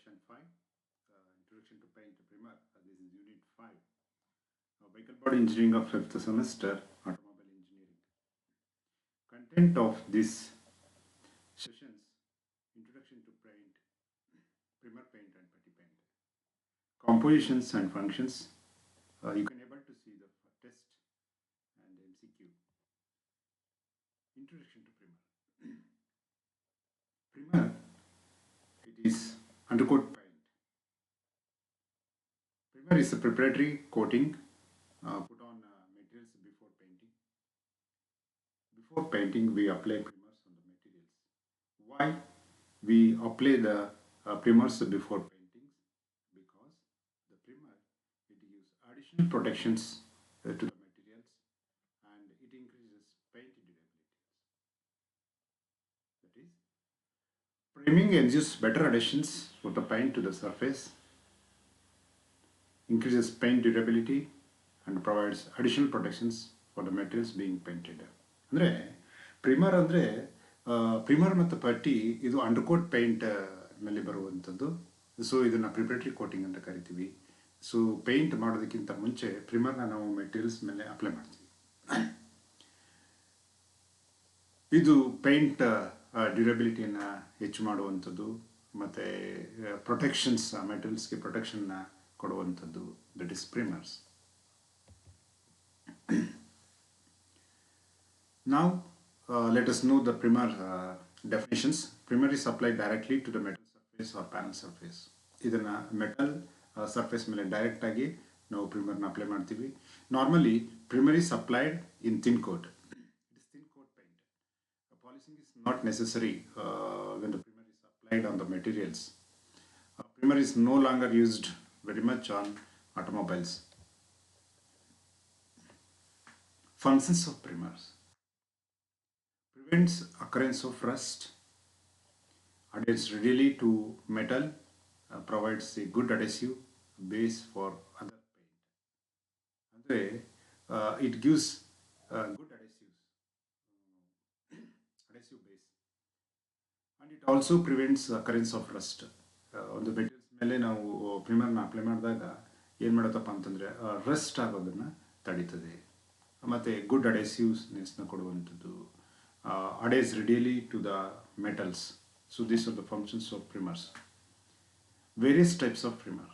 Session 5, Introduction to Paint Primer. This is Unit 5, Vehicle Body Engineering of 5th semester, Automobile Engineering. Content of this sessions, Introduction to Paint, Primer Paint and Putty Paint. Compositions and functions. You can able to see the test and MCQ. Introduction to Primer. Primer, it is undercoat paint. Primer is a preparatory coating put on materials before painting. Before painting, we apply primers on the materials. Why we apply the primers before painting? Because the primer, it gives additional protections to the materials and it increases paint durability. That is, priming ensures better adhesions for the paint to the surface, increases paint durability and provides additional protections for the materials being painted. ಅಂದರೆ ಪ್ರಿಮರ್ ಅಂದರೆ ಪ್ರಿಮರ್ ಮತ್ತು ಪಟ್ಟಿ ಇದು undercoat paint ಮೇಲೆ ಬರುವಂಥದ್ದು. So ಇದನ್ನು preparatory coating ಅಂತ ಕರಿತೀವಿ. ಸೊ ಪೇಂಟ್ ಮಾಡೋದಕ್ಕಿಂತ ಮುಂಚೆ ಪ್ರಿಮರ್ನ ನಾವು ಮೆಟೀರಿಯಲ್ಸ್ ಮೇಲೆ ಅಪ್ಲೈ ಮಾಡ್ತೀವಿ. ಇದು ಪೇಂಟ್ ಡ್ಯೂರಬಿಲಿಟಿಯನ್ನು ಹೆಚ್ಚು ಮಾಡುವಂಥದ್ದು ಮತ್ತು ಪ್ರೊಟೆಕ್ಷನ್ಸ್ ಮೆಟೀರಿಯಲ್ಸ್ಗೆ ಪ್ರೊಟೆಕ್ಷನ್ನ ಕೊಡುವಂಥದ್ದು. That is primers. Now let us know the primer definitions. Primer is applied directly to the metal surface or panel surface. ಇದನ್ನು ಮೆಟಲ್ ಸರ್ಫೇಸ್ ಮೇಲೆ ಡೈರೆಕ್ಟ್ ಆಗಿ ನಾವು ಪ್ರಿಮರ್ನ ಅಪ್ಲೈ ಮಾಡ್ತೀವಿ. Normally primer is applied in thin coat. It is thin coat paint. Polishing is not necessary when the primer is applied on the materials. Primer is no longer used very much on automobiles. Functions of primers: prevents occurrence of rust, adheres readily to metal, provides a good adhesive base for other paint. Andre, it gives good adhesive base, and it also prevents occurrence of rust. On the materials ಮೇಲೆ ನಾವು ಪ್ರಿಮರ್ನ apply ಮಾಡಿದಾಗ ಏನು ಮಾಡುತ್ತಪ್ಪ ಅಂತಂದರೆ Rust ಆಗೋದನ್ನು ತಡೀತದೆ ಮತ್ತು good ಅಡೆಸಿವ್ನೆಸ್ನ ಕೊಡುವಂಥದ್ದು. Adheres readily to the metals. So these are the functions of primers. Various types of primer: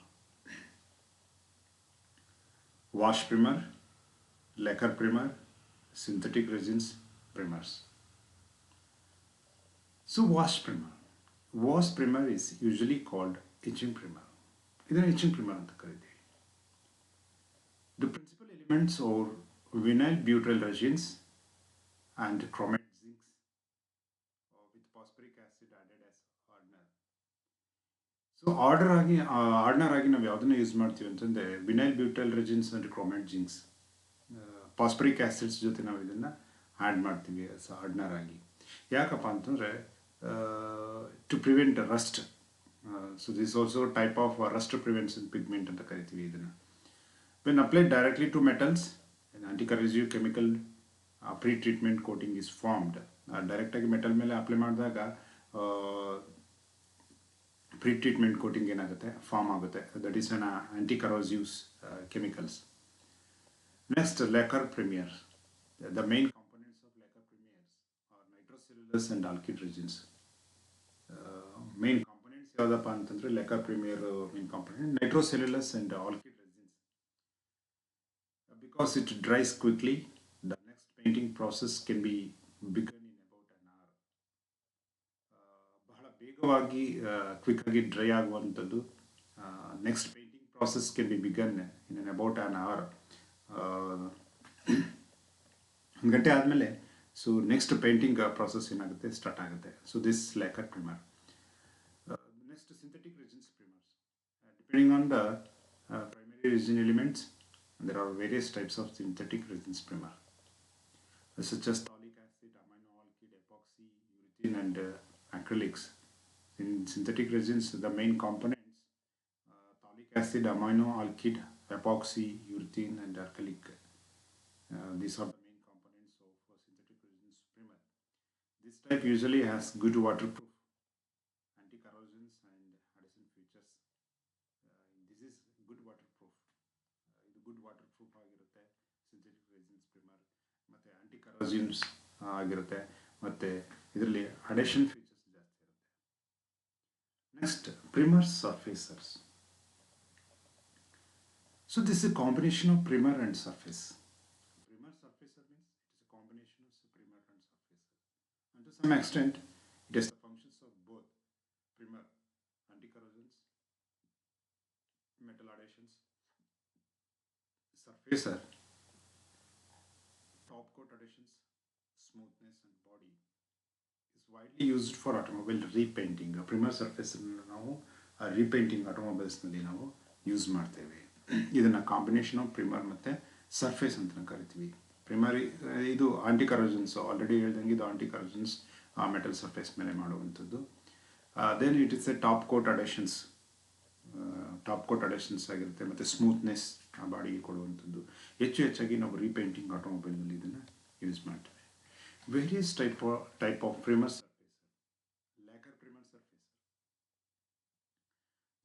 wash primer, lacquer primer, synthetic resins primers. So wash primer. Wash primer is usually called etching primer. ಇದನ್ನು etching primer ಅಂತ ಕರೀತೀವಿ. The principal elements are vinyl butyl resins and chromatic phosphoric acid added as hardener. So hardener ಆಗಿ ನಾವು ಯಾವುದನ್ನು use ಮಾಡ್ತೀವಿ ಅಂತಂದರೆ vinyl butyl resins and chromate zincs, phosphoric acids ಜೊತೆ ನಾವು ಇದನ್ನು ಆ್ಯಡ್ ಮಾಡ್ತೀವಿ ಹಾರ್ಡ್ನರ್ ಆಗಿ. ಯಾಕಪ್ಪ ಅಂತಂದರೆ to prevent rust. So this also type of rust prevention pigment ಅಂತ ಕರಿತೀವಿ ಇದನ್ನು. When applied directly to metals, anticorrosive chemical pretreatment coating is formed. ಡೈರೆಕ್ಟಾಗಿ ಮೆಟಲ್ ಮೇಲೆ ಅಪ್ಲೈ ಮಾಡಿದಾಗ ಪ್ರೀ-ಟ್ರೀಟ್ಮೆಂಟ್ ಕೋಟಿಂಗ್ ಏನಾಗುತ್ತೆ, ಫಾರ್ಮ್ ಆಗುತ್ತೆ. That is an anticorrosives chemicals. Next, ಲ್ಯಾಕರ್ primer. The main components of lacquer primers are nitrocellulose and alkyd resins. Main components ಯಾವುದಪ್ಪ ಅಂತಂದರೆ lacquer primer main component nitrocellulose and alkyd resins. Because it dries quickly, the next painting process can be begun in about an hour. ಬಹಳ ಬೇಗವಾಗಿ ಕ್ವಿಕ್ಕಾಗಿ dry ಆಗುವಂಥದ್ದು. Next painting process can be begun in about an hour. ಒಂದು ಗಂಟೆ ಆದಮೇಲೆ so next painting process ಏನಾಗುತ್ತೆ, start ಆಗುತ್ತೆ. So this lacquer primer. Next, synthetic resins primers. Depending on the primary resin elements, there are various types of synthetic resins primer, such as oleic acid, amino alkyd, epoxy, urethane and acrylics. In synthetic resins, the main components oleic acid, amino alkyd, epoxy, urethane and acrylic. These are the main components of synthetic resins primer. This type usually has good waterproof, anti-corrosions and adhesion features ಕರೋಸಿನ್ಸ್ ಆಗಿರುತ್ತೆ, ಮತ್ತು ಇದರಲ್ಲಿ ಅಡೇಷನ್ features ಜಾಸ್ತಿ ಇರುತ್ತೆ. Next primer surfacers. So this is a combination of primer and surface. Primer surfacer means it is a combination of primer and surfacer. And to some extent, it has the functions of both primer, anti-corrosions, metal adhesions, surfacer, top coat adhesions, smoothness and body. Is widely used for automobile repainting. A primer surfacer ನಾವು repainting automobiles ನಲ್ಲಿ ನಾವು use ಮಾಡ್ತೇವೆ. ಇದನ್ನ combination of ಪ್ರಿಮರ್ ಮತ್ತು surface ಅಂತ ಕರಿತೀವಿ. ಪ್ರಿಮರಿ ಇದು aunty ಕರೋಷನ್ಸ್, already ಹೇಳ್ದಂಗೆ ಇದು ಆಂಟಿ ಕರೋಷನ್ಸ್ ಮೆಟಲ್ ಸರ್ಫೇಸ್ ಮೇಲೆ ಮಾಡುವಂಥದ್ದು. Then it is a top coat adhesions, top coat adhesions ಆಗಿರುತ್ತೆ, ಮತ್ತು ಸ್ಮೂತ್ನೆಸ್ ಆ ಬಾಡಿಗೆ ಕೊಡುವಂಥದ್ದು. ಹೆಚ್ಚಾಗಿ ನಾವು ರೀಪೇಂಟಿಂಗ್ ಆಟೋಮೊಬೈಲ್ನಲ್ಲಿ ಇದನ್ನು ಯೂಸ್ ಮಾಡ್ತೇವೆ. Various type of primer surface. Lacquer primer surface.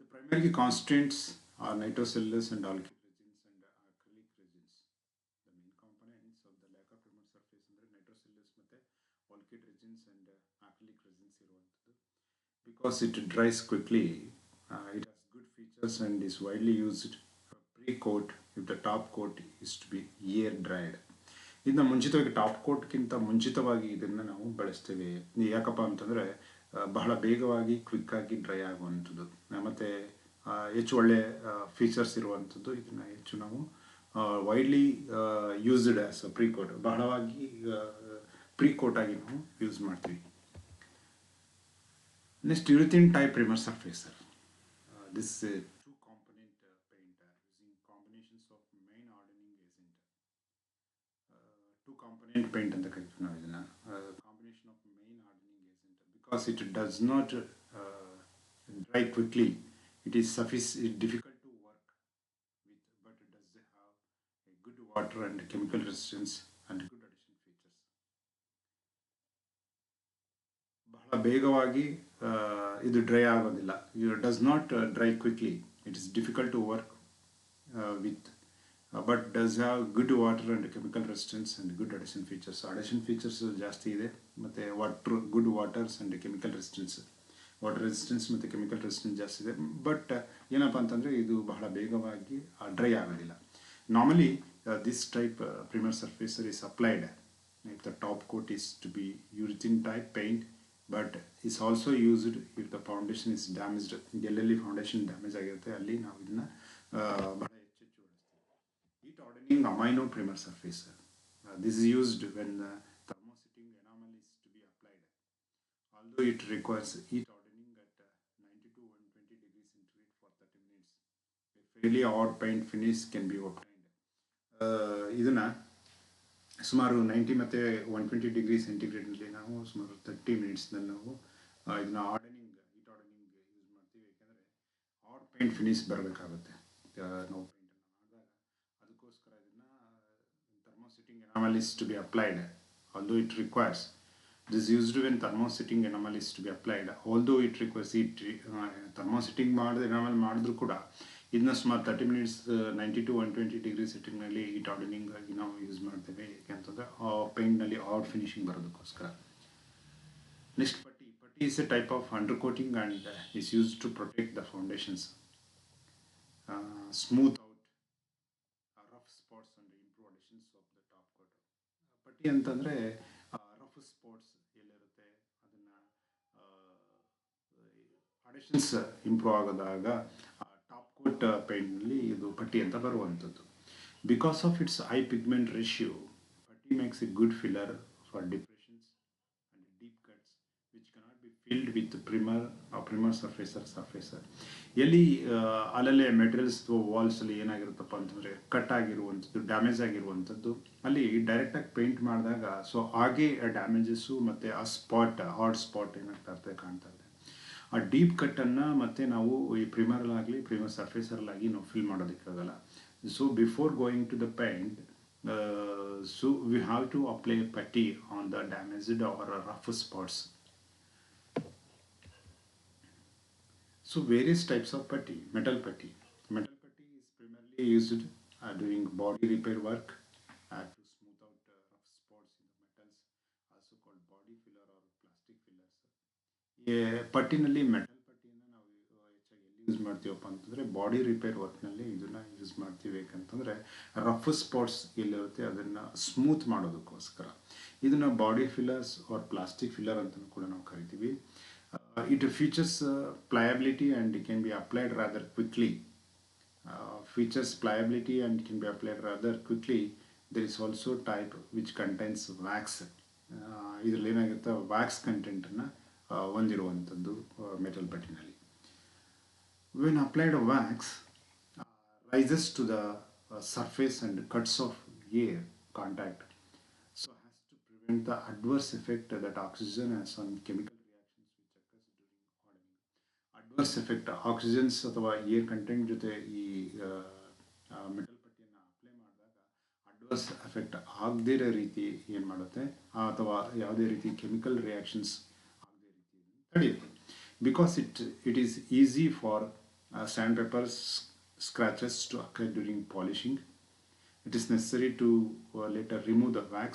The primary constituents are nitrocellulose and alkyl resins and acrylic resins. The main components of the lacquer primer surface are nitrocellulose ಮತ್ತೆ alkyl resins and acrylic resins ಇರುವಂಥದ್ದು. Because it dries quickly, it has good features and is widely used pre-coat if the top coat is to be air dried. ಇದನ್ನ ಮುಂಚಿತವಾಗಿ top ಕೋಟ್ಗಿಂತ ಮುಂಚಿತವಾಗಿ ಇದನ್ನು ನಾವು ಬಳಸ್ತೇವೆ. ಯಾಕಪ್ಪ ಅಂತಂದರೆ ಬಹಳ ಬೇಗವಾಗಿ ಕ್ವಿಕ್ಕಾಗಿ ಡ್ರೈ ಆಗುವಂಥದ್ದು, ಮತ್ತು ಹೆಚ್ಚು ಒಳ್ಳೆ ಫೀಚರ್ಸ್ ಇರುವಂಥದ್ದು. ಇದನ್ನು ಹೆಚ್ಚು ನಾವು ವೈಡ್ಲಿ ಯೂಸ್ಡ್ ಆ್ಯಸ್ ಪ್ರೀಕೋಟ್, ಬಹಳವಾಗಿ ಪ್ರೀಕೋಟ್ ಆಗಿ ನಾವು ಯೂಸ್ ಮಾಡ್ತೀವಿ. Next urethane type primer surfacer. This two component paint using combinations of main hardening agent. Two component paint ಅಂತ ಕರಿತೀವಿ ನಾವು ಇದನ್ನು, combination of main hardening agent. Because it does not dry quickly, it is difficult to work with, but it does have a good water and chemical resistance and good adhesion features. ಬಹಳ ಬೇಗವಾಗಿ ಇದು dry ಆಗೋದಿಲ್ಲ. It does not dry quickly. It is difficult to work with, but does have good water and chemical resistance and good adhesion features. Adhesion features ಜಾಸ್ತಿ ಇದೆ, ಮತ್ತು good waters and chemical resistance. Water resistance ಮತ್ತು chemical resistance ಜಾಸ್ತಿ ಇದೆ, but ಏನಪ್ಪ ಅಂತಂದರೆ ಇದು ಬಹಳ ಬೇಗವಾಗಿ ಡ್ರೈ ಆಗೋದಿಲ್ಲ. Normally this type primer surfacer is applied if the top coat is to be urethane type paint, but is also used if the foundation is damaged. ಎಲ್ಲೆಲ್ಲಿ ಫೌಂಡೇಶನ್ ಡ್ಯಾಮೇಜ್ ಆಗಿರುತ್ತೆ ಅಲ್ಲಿ ನಾವು ಇದನ್ನು ಬಹಳ ಹೆಚ್ಚು ಬಳಸ್ತೀವಿ. Heat hardening amino primer surfacer. This is used when thermosetting enamel is to be applied. Although it requires heat fairly hot paint finish can be obtained. ಇದನ್ನು ಸುಮಾರು 90 ಮತ್ತು 120 ಡಿಗ್ರಿ ಸೆಂಟಿಗ್ರೇಡ್ನಲ್ಲಿ ನಾವು ಸುಮಾರು 30 ಮಿನಿಟ್ಸ್ನಲ್ಲಿ ನಾವು ಇದನ್ನು ಹೀಟ್ ಹಾರ್ಡನಿಂಗ್ ಯೂಸ್ ಮಾಡ್ತೀವಿ. ಯಾಕೆಂದರೆ ಹಾಟ್ ಪೇಂಟ್ ಫಿನಿಶ್ ಬರಬೇಕಾಗುತ್ತೆ ನಾವು ಪೇಂಟನ್ನು ಮಾಡಿದಾಗ. ಅದಕ್ಕೋಸ್ಕರ ಇದನ್ನು thermosetting enamel is to be applied. Although it requires, this is used when thermosetting enamel is to be applied. Although it requires heat, thermosetting ಮಾಡಿದ enamel ಮಾಡಿದ್ರು ಕೂಡ ಇದನ್ನ ಸುಮಾರು 30 ಮಿನಿಟ್ಸ್ 90 to 120 ಡಿಗ್ರಿ ಸೆಟ್ಟಿಂಗ್ನಲ್ಲಿ ಹೀಟ್ ಹಾರ್ಡನಿಂಗ್ ಆಗಿ ನಾವು ಯೂಸ್ ಮಾಡ್ತೇವೆ. ಯಾಕೆಂತಂದರೆ ಆ ಪೇಂಟ್ನಲ್ಲಿ ಹಾಟ್ ಫಿನಿಶಿಂಗ್ ಬರೋದಕ್ಕೋಸ್ಕರ. Next putty. Putty is a type of under coating and is use to protect the foundations, smooth out rough spots and improve adhesions of the top coat. Putty ಅಂತಂದರೆ rough spots ಎಲ್ಲಿರುತ್ತೆ ಅದನ್ನು adhesions improve ಆಗೋದಾಗ coat ಪೇಂಟ್ನಲ್ಲಿ ಇದು putty ಅಂತ ಬರುವಂಥದ್ದು. Because of its high pigment ratio, ಪಟ್ಟಿ makes a good filler for depressions and deep cuts which cannot be filled with primer surfacer. ಎಲ್ಲಿ ಅಲ್ಲಲ್ಲೇ ಮೆಟೀರಿಯಲ್ಸ್ ವಾಲ್ಸಲ್ಲಿ ಏನಾಗಿರುತ್ತಪ್ಪ ಅಂತಂದರೆ ಕಟ್ ಆಗಿರುವಂಥದ್ದು, ಡ್ಯಾಮೇಜ್ ಆಗಿರುವಂಥದ್ದು, ಅಲ್ಲಿ ಡೈರೆಕ್ಟಾಗಿ ಪೇಂಟ್ ಮಾಡಿದಾಗ ಸೊ ಹಾಗೆ ಡ್ಯಾಮೇಜಸ್ಸು ಮತ್ತು ಆ ಸ್ಪಾಟ್ ಹಾಟ್ ಸ್ಪಾಟ್ ಏನಾಗ್ತಾ ಇರ್ತದೆ ಕಾಣ್ತಾ ಇದೆ. ಆ ಡೀಪ್ ಕಟ್ಟನ್ನು ಮತ್ತೆ ನಾವು ಈ ಪ್ರಿಮರಲ್ಲಾಗಲಿ ಪ್ರಿಮರ್ ಸರ್ಫೇಸರಲ್ಲಾಗಿ ನಾವು ಫಿಲ್ ಮಾಡೋದಕ್ಕಾಗಲ್ಲ. So before going to the paint, so we have to apply putty on the damaged or rough spots. So various types of putty. Metal putty. Metal putty is primarily used during body repair work to smooth out rough spots in the ಪಟ್ಟಿನಲ್ಲಿ metal ಪಟ್ಟಿಯನ್ನು ನಾವು ಹೆಚ್ಚಾಗಿ ಎಲ್ಲಿ use ಮಾಡ್ತೀವಪ್ಪ ಅಂತಂದರೆ body repair ವರ್ಕ್ನಲ್ಲಿ ಇದನ್ನು use ಮಾಡ್ತೀವಿ. ಯಾಕಂತಂದರೆ ರಫ್ ಸ್ಪಾಟ್ಸ್ ಎಲ್ಲಿರುತ್ತೆ ಅದನ್ನು ಸ್ಮೂತ್ ಮಾಡೋದಕ್ಕೋಸ್ಕರ. ಇದನ್ನು body fillers or plastic filler ಅಂತ ಕೂಡ ನಾವು ಕರಿತೀವಿ. It features pliability and it can be applied rather quickly. Features pliability and can be applied rather quickly. There is also type which contains wax. ಇದರಲ್ಲಿ ಏನಾಗುತ್ತೆ, wax ಕಂಟೆಂಟನ್ನು ಹೊಂದಿರುವಂಥದ್ದು metal ಪಟ್ಟಿನಲ್ಲಿ. When applied wax rises to the surface and cuts off air contact, so as to prevent the adverse effect that oxygen has on chemical reactions which occurs during hardening. Adverse effect oxygens ಅಥವಾ air content ಜೊತೆ ಈ metal ಪಟ್ಟಿಯನ್ನು apply ಮಾಡಿದಾಗ adverse effect ಆಗದೇ ಇರೋ ರೀತಿ ಏನು ಮಾಡುತ್ತೆ, ಅಥವಾ ಯಾವುದೇ ರೀತಿ ಕೆಮಿಕಲ್ ರಿಯಾಕ್ಷನ್ಸ್ ಆಗದೇ ರೀತಿ ತಡೆಯುತ್ತೆ. Because it is easy for sandpaper scratches to occur during polishing, it is necessary to later remove the wax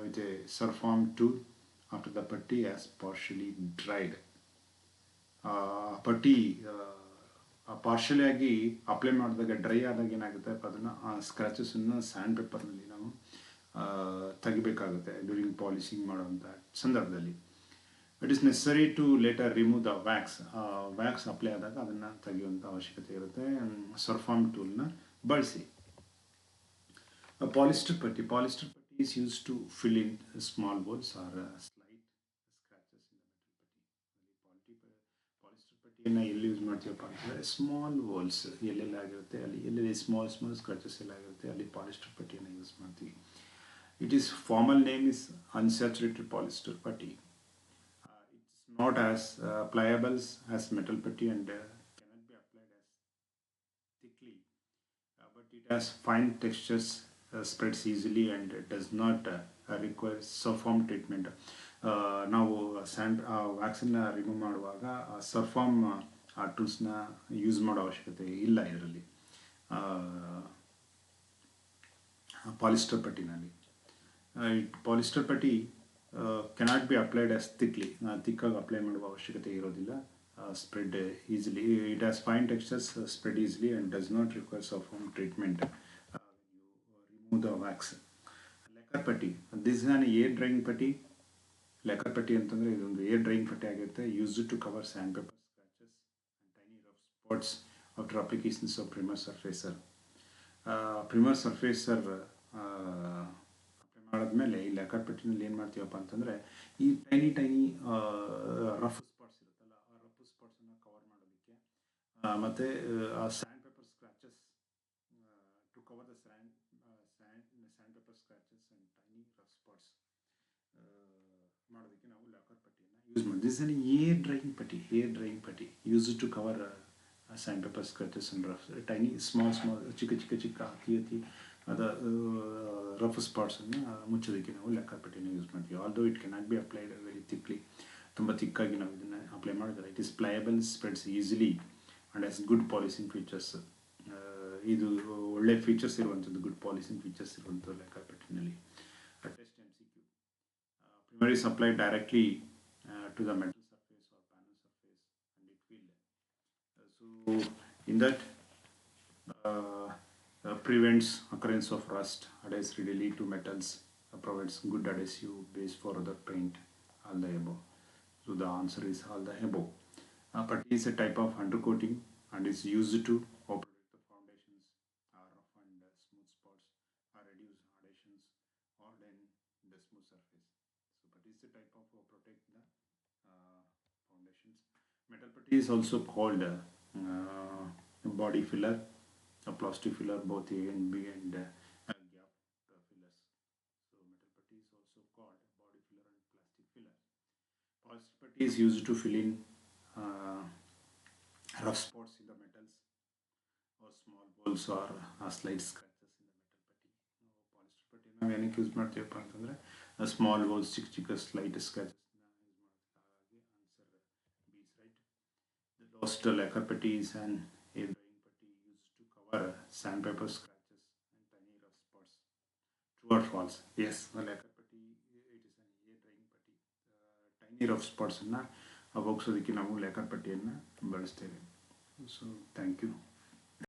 with a surform tool after the putty has partially dried. ಪಟ್ಟಿ partially ಆಗಿ apply ಮಾಡಿದಾಗ dry ಆದಾಗ ಏನಾಗುತ್ತೆ, ಅದನ್ನು ಆ ಸ್ಕ್ರಾಚಸನ್ನು and ಪೇಪರ್ನಲ್ಲಿ ನಾವು ತೆಗಿಬೇಕಾಗುತ್ತೆ during polishing ಮಾಡುವಂಥ ಸಂದರ್ಭದಲ್ಲಿ. It is necessary to later remove the wax. Wax apply ಆದಾಗ ಅದನ್ನು ತೆಗೆಯುವಂಥ ಅವಶ್ಯಕತೆ ಇರುತ್ತೆ ಸರ್ಫಾರ್ಮ್ ಟೂಲ್ನ ಬಳಸಿ. Polyester putty is use to fill in small holes or slight scratches in the metal putty. Polyester ಪಟ್ಟಿಯನ್ನು ಎಲ್ಲಿ ಯೂಸ್ ಮಾಡ್ತೀವಪ್ಪ ಅಂತಂದರೆ ಸ್ಮಾಲ್ ಹೋಲ್ಸ್ ಎಲ್ಲೆಲ್ಲ ಆಗಿರುತ್ತೆ ಅಲ್ಲಿ, ಎಲ್ಲೆಲ್ಲಿ ಸ್ಮಾಲ್ ಸ್ಕ್ರಾಚಸ್ ಎಲ್ಲ ಆಗಿರುತ್ತೆ ಅಲ್ಲಿ ಪಾಲಿಸ್ಟರ್ ಪಟ್ಟಿಯನ್ನು ಯೂಸ್ ಮಾಡ್ತೀವಿ. It is formal name is unsaturated polyester ಪಟ್ಟಿ. Not as pliable as metal putty and cannot be applied as thickly, but it has fine textures, spreads easily and does not require surform treatment. ನಾವು sand ವ್ಯಾಕ್ಸನ್ನು remove ಮಾಡುವಾಗ surform ಟೂಲ್ಸ್ನ use ಮಾಡೋ ಅವಶ್ಯಕತೆ ಇಲ್ಲ ಇದರಲ್ಲಿ polyester ಪಟ್ಟಿನಲ್ಲಿ. Polyester putty cannot be applied as thickly, ಥಿಕ್ಕಾಗಿ ಅಪ್ಲೈ ಮಾಡುವ ಅವಶ್ಯಕತೆ ಇರೋದಿಲ್ಲ. Spread easily, it has fine textures, spread easily and does not require surform treatment remove the wax. Lacquer putty, this is an air drying putty. Lacquer putty ಅಂತಂದರೆ ಇದೊಂದು air drying putty ಆಗಿರುತ್ತೆ. Used to cover sand paper scratches and tiny rough spots after applications of primer surfacer. Primer surfacer ಮಾಡಿದ್ಮೇಲೆ ಈ ಲೆಕರ್ ಪಟ್ಟಿನಲ್ಲಿ ಏನು ಮಾಡ್ತೀವಪ್ಪ ಅಂತಂದರೆ ಈ tiny rough spots ಇರುತ್ತಲ್ಲ, ಆ ರಫ್ ಸ್ಪಾಟ್ಸನ್ನು ಕವರ್ ಮಾಡೋದಕ್ಕೆ ಮತ್ತು ಆ sand paper scratches to cover the sand paper scratches and tiny rough spots ಮಾಡೋದಕ್ಕೆ ನಾವು ಲೆಕರ್ ಪಟ್ಟಿಯನ್ನು ಯೂಸ್ ಮಾಡ್ತೀವಿ. This is air drying putty use to cover sand paper scratches and rough tiny small ಚಿಕ್ಕ ಅತಿ ಅದು ರಫ್ ಸ್ಪಾಟ್ಸನ್ನು ಮುಚ್ಚೋದಕ್ಕೆ ನಾವು ಲೆಕ್ಕರ್ ಪಟ್ಟಿನ use ಮಾಡ್ತೀವಿ. Although it cannot be applied very thickly, ತುಂಬ ತಿಕ್ಕಾಗಿ ನಾವು ಇದನ್ನು ಅಪ್ಲೈ ಮಾಡಿದ್ರೆ it is pliable, spreads easily and has good polishing features. ಇದು ಒಳ್ಳೆ ಫೀಚರ್ಸ್ ಇರುವಂಥದ್ದು, ಗುಡ್ ಪಾಲಿಸಿಂಗ್ ಫೀಚರ್ಸ್ ಇರುವಂಥದ್ದು ಲೆಕ್ಕರ್ ಪಟ್ಟಿನಲ್ಲಿ. Test MCQ. Primer is applied directly to the metal surface or panel surface and it will. So in that prevents occurrence of rust, adheres readily to metals, provides good adhesive base for other paint, all the above. So the answer is all the above. Putty is a type of undercoating and is used to protect the foundations, rough and smooth spots, or reduce adhesions or then the smooth surface. So putty is a type of protect the foundations. Metal putty is also called body filler, a plastic filler, both A and B and gap fillers. So metal putty is also called body filler and plastic filler. Plastic putty is used to fill in rough spots in the metals or small holes or slight scratches in the metal putty. Polyester putty ನಾವು ಏನಕ್ಕೆ use ಮಾಡ್ತೀವಪ್ಪ ಅಂತಂದರೆ small holes, ಚಿಕ್ಕ slight scratches use ಮಾಡ್ತೀವಿ. Answer B is right. The last lacquer putty is an air drying putty used to cover sandpaper scratches and tiny rough spots. True or false? Yes, the lacquer putty it is an air drying putty. Tiny rough spots ಅನ್ನು ಅವಾಗ್ಸೋದಕ್ಕೆ ನಾವು ಲೇಖನ ಪಟ್ಟಿಯನ್ನು ಬಳಸ್ತೇವೆ. So thank you.